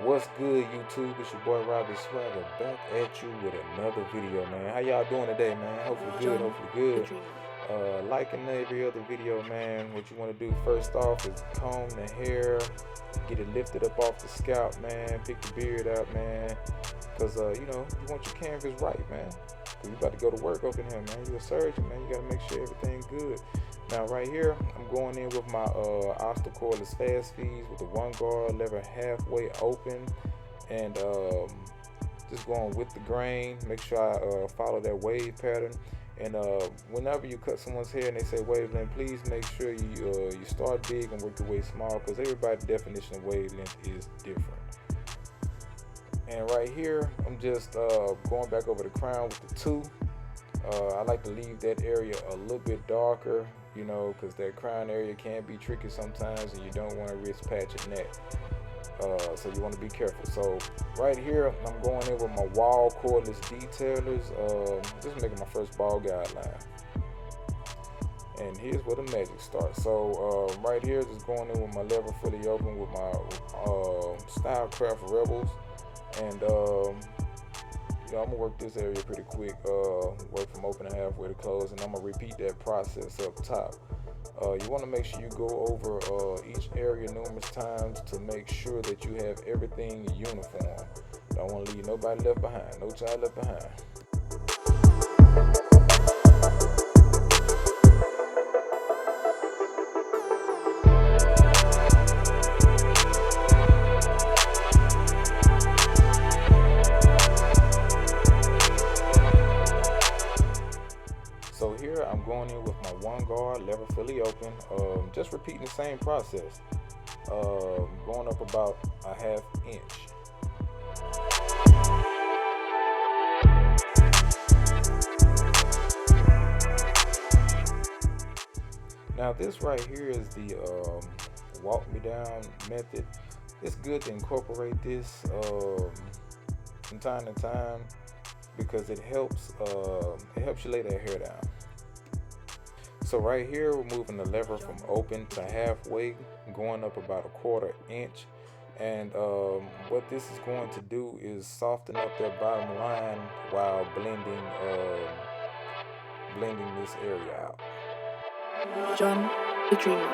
What's good, YouTube? It's your boy Robbie Swagger back at you with another video, man. How y'all doing today, man? Hopefully good, hopefully good. Like in every other video, man, what you want to do first off is comb the hair, get it lifted up off the scalp, man. Pick the beard out, man, because you want your canvas right, man. Cause you about to go to work up in here, man. You're a surgeon, man. You gotta make sure everything's good. Now right here, I'm going in with my obstacle-less fast feeds with the one guard lever halfway open, and just going with the grain. Make sure I follow that wave pattern. And whenever you cut someone's hair and they say wavelength, please make sure you start big and work your way small, because everybody's definition of wavelength is different. And right here, I'm just going back over the crown with the 2. I like to leave that area a little bit darker, because that crown area can be tricky sometimes, and you don't want to risk patching that. So you want to be careful. So right here, I'm going in with my wall cordless detailers, just making my first ball guideline. And here's where the magic starts. So right here, just going in with my lever fully open with my Stylecraft Rebels. And I'm gonna work this area pretty quick, work from open and halfway to close, and I'm gonna repeat that process up top. You want to make sure you go over each area numerous times to make sure that you have everything uniform. Don't want to leave nobody left behind, no child left behind. So here I'm going in with my one guard, lever fully open, just repeating the same process, going up about a ½ inch. Now this right here is the walk me down method. It's good to incorporate this from time to time, because it helps you lay that hair down. So right here, we're moving the lever from open to halfway, going up about a ½ inch. And what this is going to do is soften up that bottom line while blending this area out. John the Dreamer.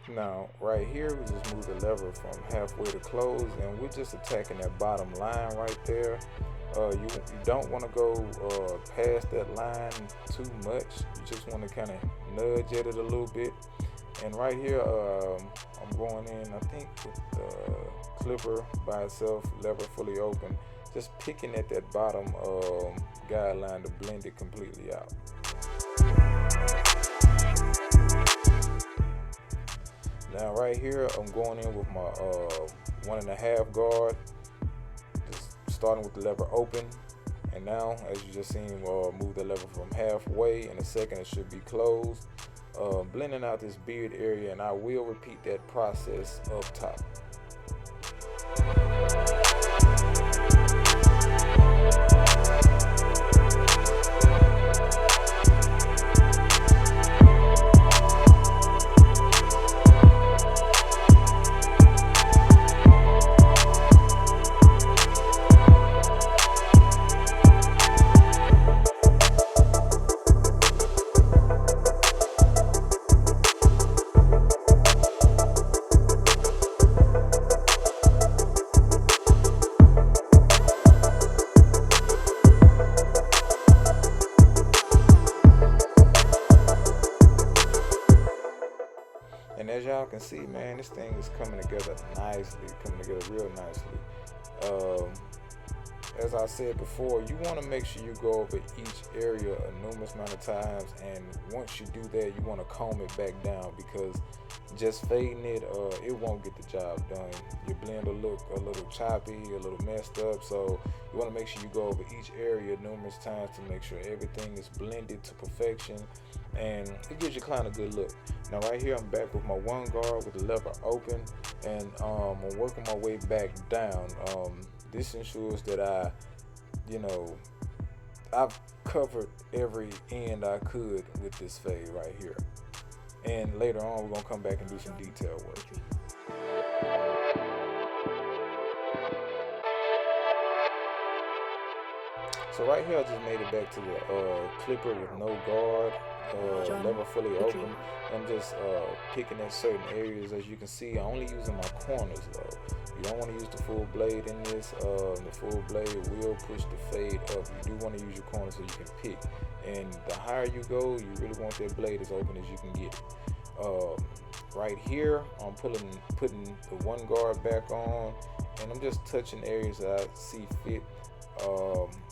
Now right here, we just move the lever from halfway to close, and we're just attacking that bottom line right there. You don't want to go past that line too much. You just want to kind of nudge at it a little bit. And right here, I'm going in, I think, with the clipper by itself, lever fully open, just picking at that bottom guideline to blend it completely out. Now right here, I'm going in with my 1½ guard, just starting with the lever open. And now, as you just seen, move the lever from halfway. In a second, it should be closed. Blending out this beard area, and I will repeat that process up top. And as y'all can see, man, this thing is coming together nicely, real nicely. As I said before, you want to make sure you go over each area a numerous amount of times, and once you do that, you want to comb it back down, because just fading it, it won't get the job done. Your blend will look a little choppy, a little messed up, so you want to make sure you go over each area numerous times to make sure everything is blended to perfection, and it gives your client a good look. Now right here, I'm back with my one guard with the lever open, and I'm working my way back down. This ensures that I've covered every end I could with this fade right here. And later on, we're gonna come back and do some detail work. So right here I just made it back to the clipper with no guard, lever fully open. I'm just picking at certain areas. As you can see, I'm only using my corners though. You don't want to use the full blade in this. The full blade will push the fade up. You do want to use your corners so you can pick. And the higher you go, you really want that blade as open as you can get it. Right here, I'm putting the one guard back on, and I'm just touching areas that I see fit.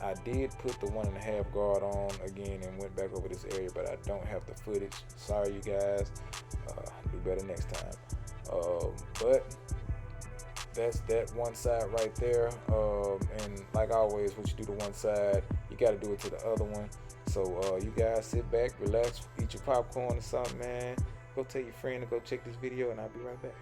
I did put the 1.5 guard on again and went back over this area, but I don't have the footage. Sorry, you guys. Do better next time. But that's that one side right there. And like always, what you do to one side, you got to do it to the other one. So you guys sit back, relax, eat your popcorn or something, man. Go tell your friend to go check this video, and I'll be right back.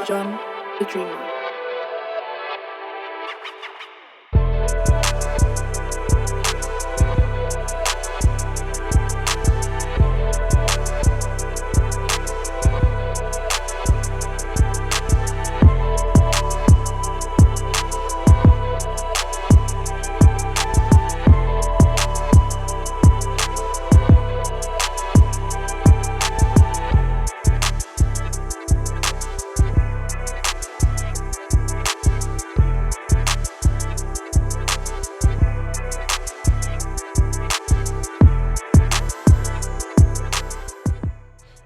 John the Dreamer.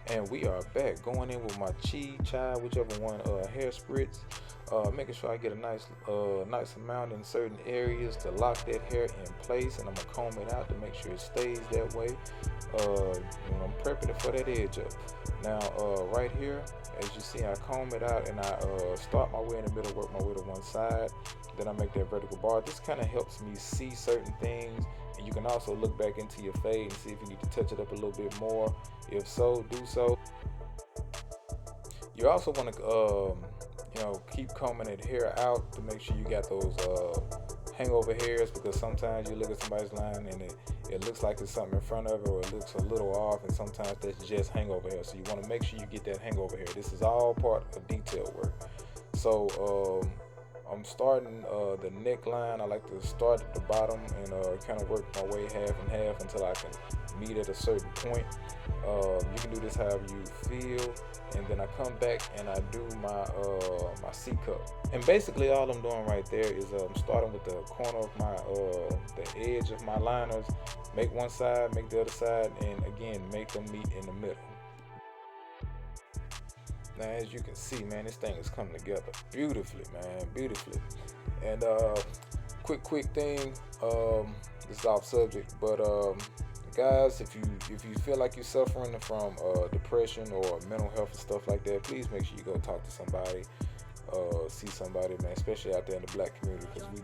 And we are back, going in with my chai, whichever one, hair spritz, making sure I get a nice amount in certain areas to lock that hair in place, and I'm gonna comb it out to make sure it stays that way. I'm prepping it for that edge up. Now, right here, as you see, I comb it out and I start my way in the middle, work my way to one side, then I make that vertical bar. This kind of helps me see certain things, and you can also look back into your fade and see if you need to touch it up a little bit more. If so, do so. You also want to keep combing that hair out to make sure you got those hangover hairs, because sometimes you look at somebody's line and it looks like it's something in front of it, or it looks a little off, and sometimes that's just hangover hair. So you want to make sure you get that hangover hair. This is all part of detail work. So I'm starting the neckline. I like to start at the bottom and kind of work my way half and half until I can meet at a certain point. You can do this however you feel, and then I come back and I do my C cup. And basically all I'm doing right there is I'm starting with the corner of my the edge of my liners, make one side, make the other side, and again make them meet in the middle. Now, as you can see, man, this thing is coming together beautifully, man, beautifully. And quick thing, this is off subject, but guys, if you feel like you're suffering from depression or mental health and stuff like that, please make sure you go talk to somebody, see somebody, man, especially out there in the black community, because we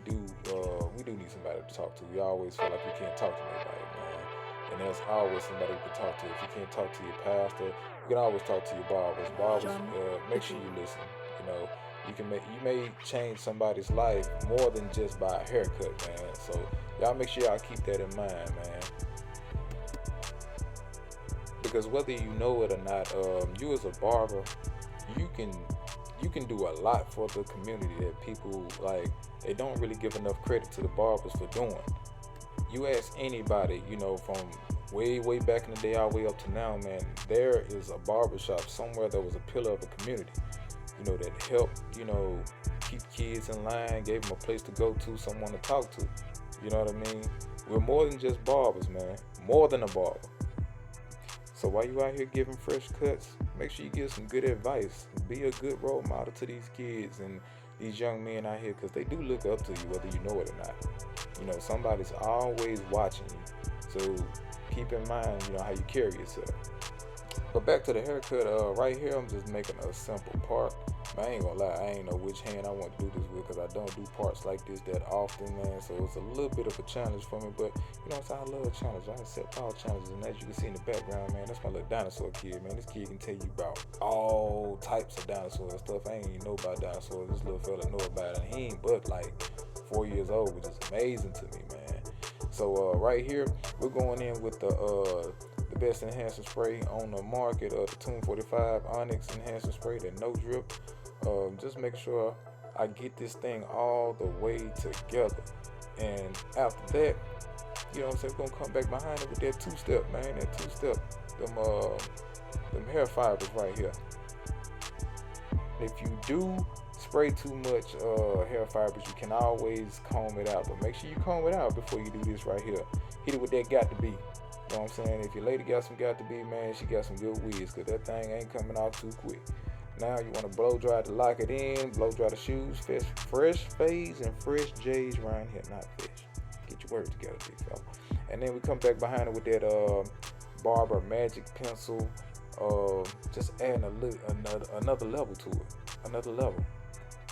do need somebody to talk to. We always feel like we can't talk to nobody, man. And there's always somebody you can talk to. If you can't talk to your pastor, you can always talk to your barbers. Make sure you listen. You know, you may change somebody's life more than just by a haircut, man. So y'all make sure y'all keep that in mind, man. Because whether you know it or not, you as a barber, you can do a lot for the community that people like. They don't really give enough credit to the barbers for doing. You ask anybody, you know, from way back in the day all the way up to now, man, there is a barbershop somewhere that was a pillar of the community, you know, that helped, you know, keep kids in line, gave them a place to go to, someone to talk to. You know what I mean? We're more than just barbers, man. More than a barber. So while you out here giving fresh cuts, make sure you give some good advice. Be a good role model to these kids and these young men out here, because they do look up to you whether you know it or not. You know, somebody's always watching you. So keep in mind, you know, how you carry yourself. But back to the haircut, right here I'm just making a simple part. I ain't gonna lie, I ain't know which hand I want to do this with, because I don't do parts like this that often, man. So it's a little bit of a challenge for me, but you know what I'm saying, I love a challenge. I accept all challenges, and as you can see in the background, man, that's my little dinosaur kid, man. This kid can tell you about all types of dinosaurs and stuff. I ain't even know about dinosaurs. This little fella know about it, and he ain't but like 4 years old, which is amazing to me, man. So right here, we're going in with the best enhancer spray on the market, the Tune 45 Onyx enhancer spray, that no drip. Just make sure I get this thing all the way together, and after that, you know what I'm saying, we're gonna come back behind it with that two-step, man. That two-step, them hair fibers right here. If you do spray too much hair fibers, you can always comb it out, but make sure you comb it out before you do this right here. Hit it with that got to be. You know what I'm saying? If your lady got some got to be, man, she got some good wigs, because that thing ain't coming off too quick. Now you want to blow dry to lock it in, blow dry the shoes, fresh fades and fresh J's around here, not fish. Get your words together, big fella. And then we come back behind it with that Barber magic pencil, just adding another level to it, another level.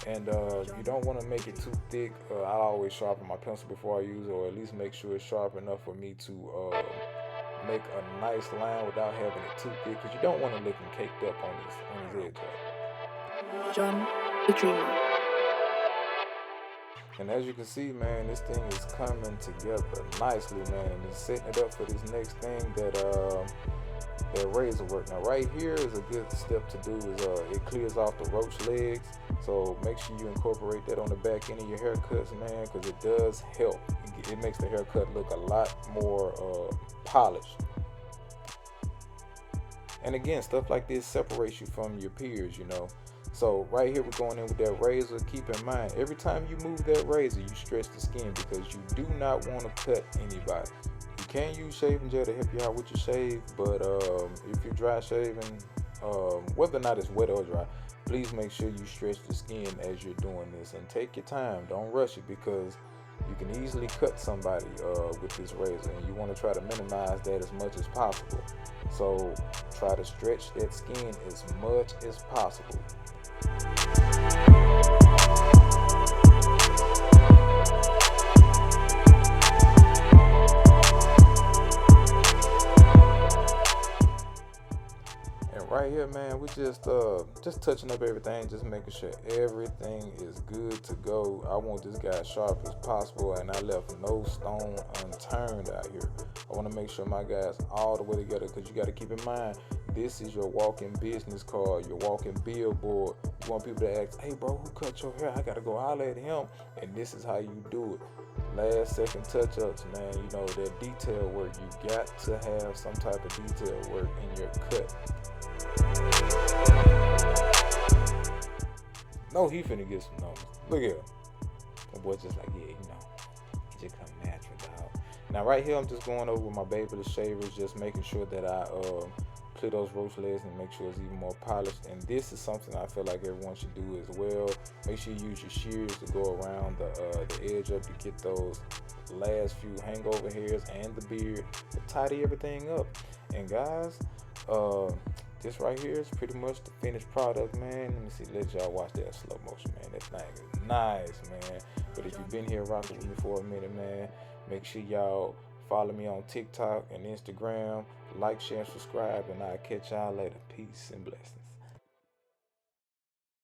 And you don't want to make it too thick. I always sharpen my pencil before I use it, or at least make sure it's sharp enough for me to make a nice line without having it too thick, because you don't want to look caked up on his edge. John the Dreamer. And as you can see, man, this thing is coming together nicely, man, and it's setting it up for this next thing, that razor work. Now right here is a good step to do, is it clears off the roach legs, so make sure you incorporate that on the back end of your haircuts, man, because it does help. It makes the haircut look a lot more polished. And again, stuff like this separates you from your peers, you know. So right here we're going in with that razor. Keep in mind, every time you move that razor, you stretch the skin, because you do not want to cut anybody. You can use shaving gel to help you out with your shave, but if you're dry shaving, whether or not it's wet or dry, please make sure you stretch the skin as you're doing this, and take your time. Don't rush it, because you can easily cut somebody with this razor, and you want to try to minimize that as much as possible. So try to stretch that skin as much as possible. Right here, man, we just touching up everything, just making sure everything is good to go. I want this guy as sharp as possible, and I left no stone unturned out here. I want to make sure my guys all the way together, because you got to keep in mind, this is your walking business card, your walking billboard. You want people to ask, hey bro, who cut your hair? I gotta go holler at him. And this is how you do it. Last second touch-ups, man. You know, that detail work, you got to have some type of detail work in your cut. No, he finna get some numbers. Look at him. My boy just like, yeah, you know, it just come natural, dog. Now right here, I'm just going over with my Babyliss shavers, just making sure that I clear those roach legs and make sure it's even more polished. And this is something I feel like everyone should do as well. Make sure you use your shears to go around the edge up to get those last few hangover hairs and the beard to tidy everything up. And guys, this right here is pretty much the finished product, man. Let me see, let y'all watch that slow motion, man. That thing is nice, man. But if you've been here rocking with me for a minute, man, make sure y'all Follow me on TikTok and Instagram. Like, share, and subscribe, and I'll catch y'all later. Peace and blessings.